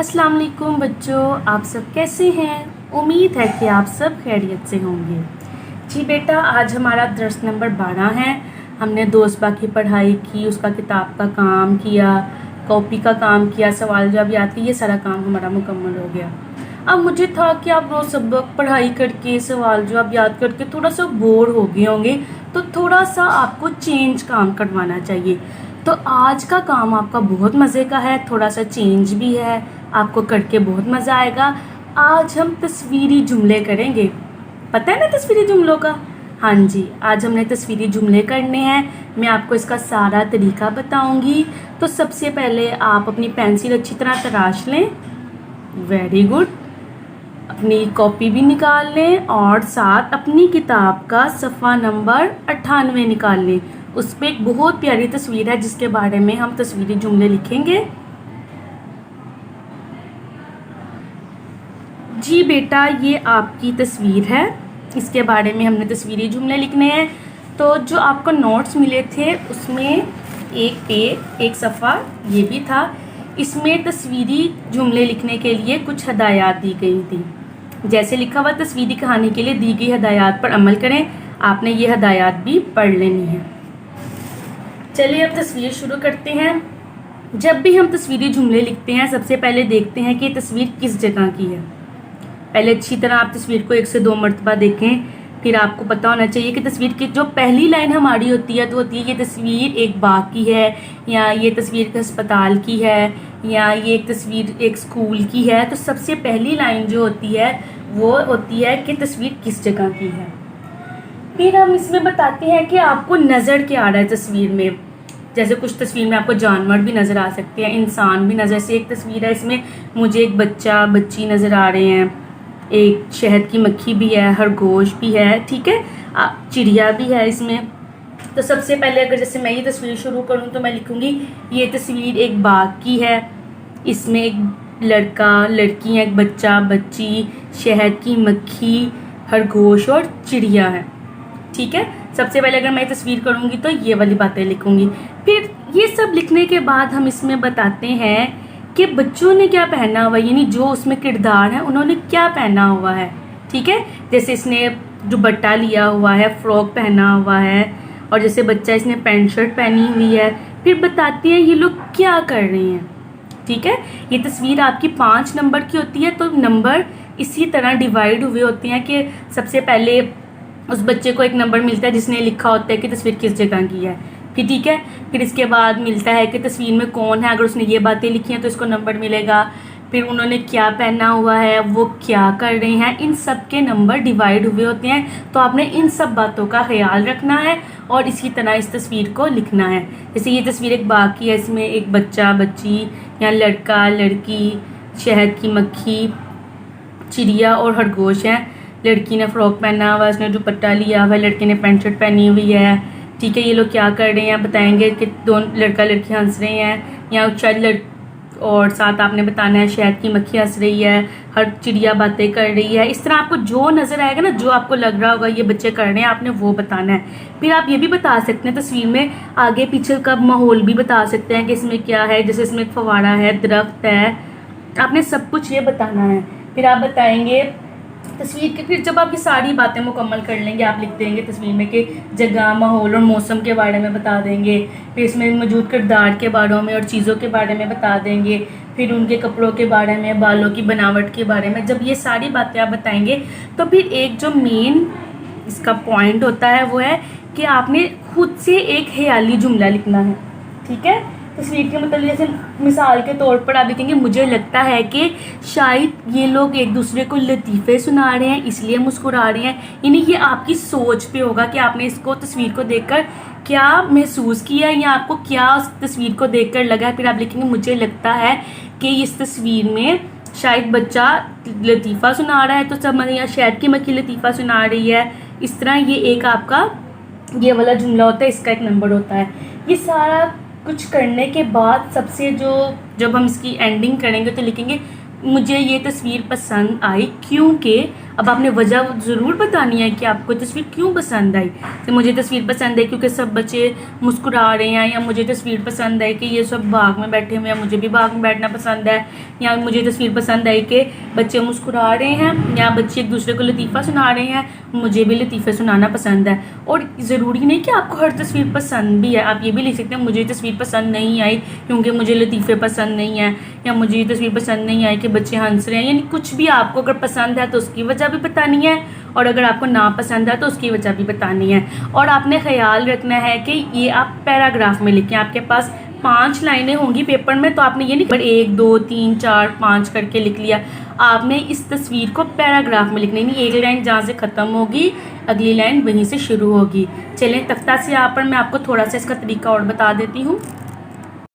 अस्सलाम वालेकुम बच्चों, आप सब कैसे हैं। उम्मीद है कि आप सब खैरियत से होंगे। जी बेटा, आज हमारा दर्स नंबर 12 है। हमने दोस्त की पढ़ाई की, उसका किताब का काम किया, कॉपी का काम किया, सवाल जवाब याद किया, ये सारा काम हमारा मुकम्मल हो गया। अब मुझे था कि आप रोज़ सबक पढ़ाई करके सवाल जवाब याद करके थोड़ा सा बोर हो गए होंगे, तो थोड़ा सा आपको चेंज काम करवाना चाहिए। तो आज का काम आपका बहुत मज़े का है, थोड़ा सा चेंज भी है, आपको करके बहुत मज़ा आएगा। आज हम तस्वीरी जुमले करेंगे। पता है ना तस्वीरी जुमलों का? हाँ जी, आज हमने तस्वीरी जुमले करने हैं। मैं आपको इसका सारा तरीका बताऊंगी। तो सबसे पहले आप अपनी पेंसिल अच्छी तरह तराश लें। Very good. अपनी कॉपी भी निकाल लें और साथ अपनी किताब का सफ़ा नंबर 98 निकाल लें। उस पर एक बहुत प्यारी तस्वीर है जिसके बारे में हम तस्वीरी जुमले लिखेंगे। जी बेटा, ये आपकी तस्वीर है, इसके बारे में हमने तस्वीरी जुमले लिखने हैं। तो जो आपको नोट्स मिले थे उसमें एक पेज एक सफ़ा ये भी था। इसमें तस्वीरी जुमले लिखने के लिए कुछ हदायत दी गई थी। जैसे लिखा हुआ, तस्वीरी कहानी के लिए दी गई हदायत पर अमल करें। आपने ये हदायत भी पढ़ लेनी है। चलिए अब तस्वीर शुरू करते हैं। जब भी हम तस्वीरी जुमले लिखते हैं, सबसे पहले देखते हैं कि तस्वीर किस जगह की है। पहले अच्छी तरह आप तस्वीर को 1 से 2 मरतबा देखें। फिर आपको पता होना चाहिए कि तस्वीर की जो पहली लाइन हमारी होती है तो होती है ये तस्वीर एक बाग की है, या ये तस्वीर एक अस्पताल की है, या ये एक तस्वीर एक स्कूल की है। तो सबसे पहली लाइन जो होती है वो होती है कि तस्वीर किस जगह की है। फिर हम इसमें बताते हैं कि आपको नज़र क्या आ रहा है तस्वीर में। जैसे कुछ तस्वीर में आपको जानवर भी नज़र आ सकते हैं, इंसान भी नज़र। से एक तस्वीर है, इसमें मुझे एक बच्चा बच्ची नज़र आ रहे हैं, एक शहद की मक्खी भी है, खरगोश भी है, ठीक है, चिड़िया भी है इसमें। तो सबसे पहले अगर जैसे मैं ये तस्वीर शुरू करूँ तो मैं लिखूँगी ये तस्वीर एक बाग की है। इसमें एक लड़का लड़की है, एक बच्चा बच्ची, शहद की मक्खी, खरगोश और चिड़िया है, ठीक है। सबसे पहले अगर मैं तस्वीर करूँगी तो ये वाली बातें लिखूँगी। फिर ये सब लिखने के बाद हम इसमें बताते हैं कि बच्चों ने क्या पहना हुआ है, यानी जो उसमें किरदार है उन्होंने क्या पहना हुआ है, ठीक है। जैसे इसने दुपट्टा लिया हुआ है, फ्रॉक पहना हुआ है, और जैसे बच्चा इसने पैंट शर्ट पहनी हुई है। फिर बताती है ये लोग क्या कर रहे हैं, ठीक है। ये तस्वीर आपकी 5 नंबर की होती है, तो नंबर इसी तरह डिवाइड हुए होते हैं कि सबसे पहले उस बच्चे को एक नंबर मिलता है जिसने लिखा होता है कि तस्वीर किस जगह की है, फिर ठीक है। फिर इसके बाद मिलता है कि तस्वीर में कौन है, अगर उसने ये बातें लिखी हैं तो इसको नंबर मिलेगा। फिर उन्होंने क्या पहना हुआ है, वो क्या कर रहे हैं, इन सब के नंबर डिवाइड हुए होते हैं। तो आपने इन सब बातों का ख्याल रखना है और इसी तरह इस तस्वीर को लिखना है। जैसे ये तस्वीर एक बाग की है, इसमें एक बच्चा बच्ची या लड़का लड़की, शहद की मक्खी, चिड़िया और खरगोश है। लड़की ने फ्रॉक पहना हुआ है, उसने दुपट्टा लिया हुआ है, लड़के ने पैंट शर्ट पहनी हुई है, ठीक है। ये लोग क्या कर रहे हैं बताएंगे कि दोनों लड़का लड़की हंस रहे हैं, या शायद और साथ आपने बताना है शहद की मक्खी हंस रही है, हर चिड़िया बातें कर रही है। इस तरह आपको जो नज़र आएगा ना, जो आपको लग रहा होगा ये बच्चे कर रहे हैं, आपने वो बताना है। फिर आप ये भी बता सकते हैं तस्वीर में आगे पीछे का माहौल भी बता सकते हैं कि इसमें क्या है। जैसे इसमें एक फव्वारा है, दरख्त है, आपने सब कुछ ये बताना है। फिर आप बताएंगे तस्वीर के, फिर जब आप ये सारी बातें मुकम्मल कर लेंगे आप लिख देंगे तस्वीर में कि जगह, माहौल और मौसम के बारे में बता देंगे। फिर इसमें मौजूद किरदार के बारे में और चीज़ों के बारे में बता देंगे। फिर उनके कपड़ों के बारे में, बालों की बनावट के बारे में। जब ये सारी बातें आप बताएंगे तो फिर एक जो मेन इसका पॉइंट होता है वो है कि आपने खुद से एक ख्याली जुमला लिखना है, ठीक है। तस्वीर के मतलब जैसे मिसाल के तौर पर आप लिखेंगे मुझे लगता है कि शायद ये लोग एक दूसरे को लतीफ़े सुना रहे हैं इसलिए मुस्कुरा रहे हैं। यानी ये आपकी सोच पे होगा कि आपने इसको तस्वीर को देखकर क्या महसूस किया है या आपको क्या उस तस्वीर को देखकर लगा है। फिर आप लिखेंगे मुझे लगता है कि इस तस्वीर में शायद बच्चा लतीफ़ा सुना रहा है, तो सब या शहद की मक्खी लतीफ़ा सुना रही है। इस तरह ये एक आपका ये वाला जुमला होता है, इसका एक नंबर होता है। ये सारा कुछ करने के बाद सबसे जब हम इसकी एंडिंग करेंगे तो लिखेंगे मुझे ये तस्वीर पसंद आई क्योंकि अब आपने वजह ज़रूर बतानी है कि आपको तस्वीर क्यों पसंद आई। तो मुझे तस्वीर पसंद है क्योंकि सब बच्चे मुस्कुरा रहे हैं, या मुझे तस्वीर पसंद है कि ये सब बाग में बैठे हुए हैं, मुझे भी बाग में बैठना पसंद है, या मुझे तस्वीर पसंद आई कि बच्चे मुस्कुरा रहे हैं या बच्चे एक दूसरे को लतीफ़ा सुना रहे हैं, मुझे भी लतीफ़े सुनाना पसंद है। और ज़रूरी नहीं कि आपको हर तस्वीर पसंद भी है, आप ये भी लिख सकते हैं मुझे तस्वीर पसंद नहीं आई क्योंकि मुझे लतीफ़े पसंद नहीं है, या मुझे ये तस्वीर पसंद नहीं आई कि बच्चे हंस रहे हैं। यानी कुछ भी आपको अगर पसंद है तो उसकी वजह भी बतानी है, और अगर आपको ना पसंद है तो उसकी वजह भी बतानी है। और आपने ख्याल रखना है कि ये आप पैराग्राफ में लिखें। आपके पास 5 लाइनें होंगी पेपर में, तो आपने ये नहीं 1 2 3 4 5 करके लिख लिया। आपने इस तस्वीर को पैराग्राफ में लिखना, नहीं एक लाइन जहाँ से ख़त्म होगी अगली लाइन वहीं से शुरू होगी। चलें तख्ता से यहाँ पर मैं आपको थोड़ा सा इसका तरीका और बता देती हूँ।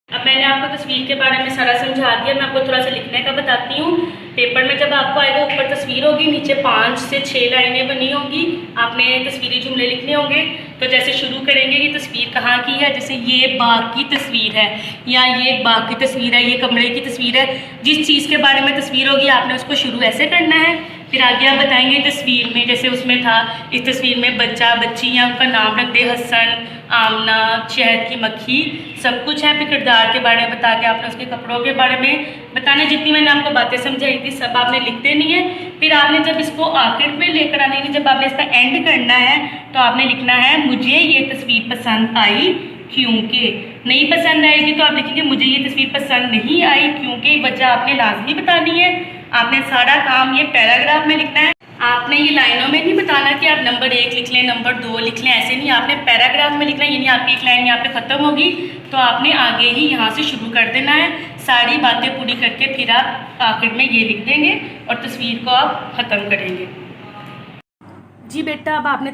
अब मैंने आपको तस्वीर के बारे में सारा समझा दिया, मैं आपको थोड़ा सा लिखने का बताती हूँ। पेपर में जब आपको आएगा ऊपर तस्वीर होगी, नीचे 5 से 6 लाइनें बनी होंगी, आपने तस्वीरी जुमले लिखने होंगे। तो जैसे शुरू करेंगे ये तस्वीर कहाँ की है, जैसे ये बाग की तस्वीर है, या ये बाग की तस्वीर है, ये कमरे की तस्वीर है। जिस चीज़ के बारे में तस्वीर होगी आपने उसको शुरू ऐसे करना है। फिर आगे आप बताएंगे तस्वीर में, जैसे उसमें था इस तस्वीर में बच्चा बच्ची या उनका नाम रख दे, हसन, आमना, शहद की मक्खी, सब कुछ है। फिर किरदार के बारे में बता के आपने उसके कपड़ों के बारे में बताना। जितनी मैंने आपको बातें समझाई थी सब आपने लिख देनी है। फिर आपने जब इसको आखिर में लेकर आने की, जब आपने इसका एंड करना है तो आपने लिखना है मुझे ये तस्वीर पसंद आई क्योंकि। नहीं पसंद आएगी तो आप लिखेंगे मुझे ये तस्वीर पसंद नहीं आई क्योंकि, वजह आपने लाजमी बतानी है। आपने सारा काम ये पैराग्राफ में लिखना है। आपने ये लाइनों में नहीं बताना कि आप नंबर 1 लिख लें, नंबर 2 लिख लें, ऐसे नहीं, आपने पैराग्राफ में लिखना है। यानी आपकी एक लाइन यहाँ पे ख़त्म होगी तो आपने आगे ही यहाँ से शुरू कर देना है। सारी बातें पूरी करके फिर आप आखिर में ये लिख देंगे और तस्वीर को आप ख़त्म करेंगे। जी बेटा अब आपने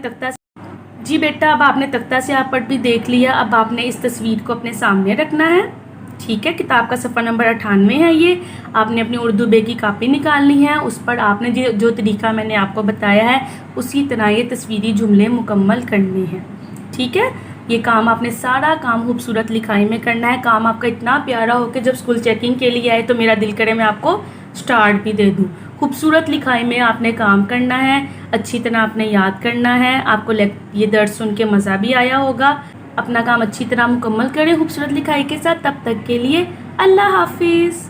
तख्ता से आप पर भी देख लिया। अब आपने इस तस्वीर को अपने सामने रखना है, ठीक है। किताब का सफ़ा नंबर 98 है ये। आपने अपनी उर्दू बे की कापी निकालनी है, उस पर आपने जो तरीका मैंने आपको बताया है उसी तरह ये तस्वीरी जुमले मुकम्मल करने हैं, ठीक है। ये काम आपने सारा काम खूबसूरत लिखाई में करना है। काम आपका इतना प्यारा हो कि जब स्कूल चेकिंग के लिए आए तो मेरा दिल करे मैं आपको स्टार्ट भी दे दूँ। खूबसूरत लिखाई में आपने काम करना है, अच्छी तरह आपने याद करना है। आपको ये दर्स सुन के मज़ा भी आया होगा। अपना काम अच्छी तरह मुकम्मल करें खूबसूरत लिखाई के साथ। तब तक के लिए अल्लाह हाफिज़।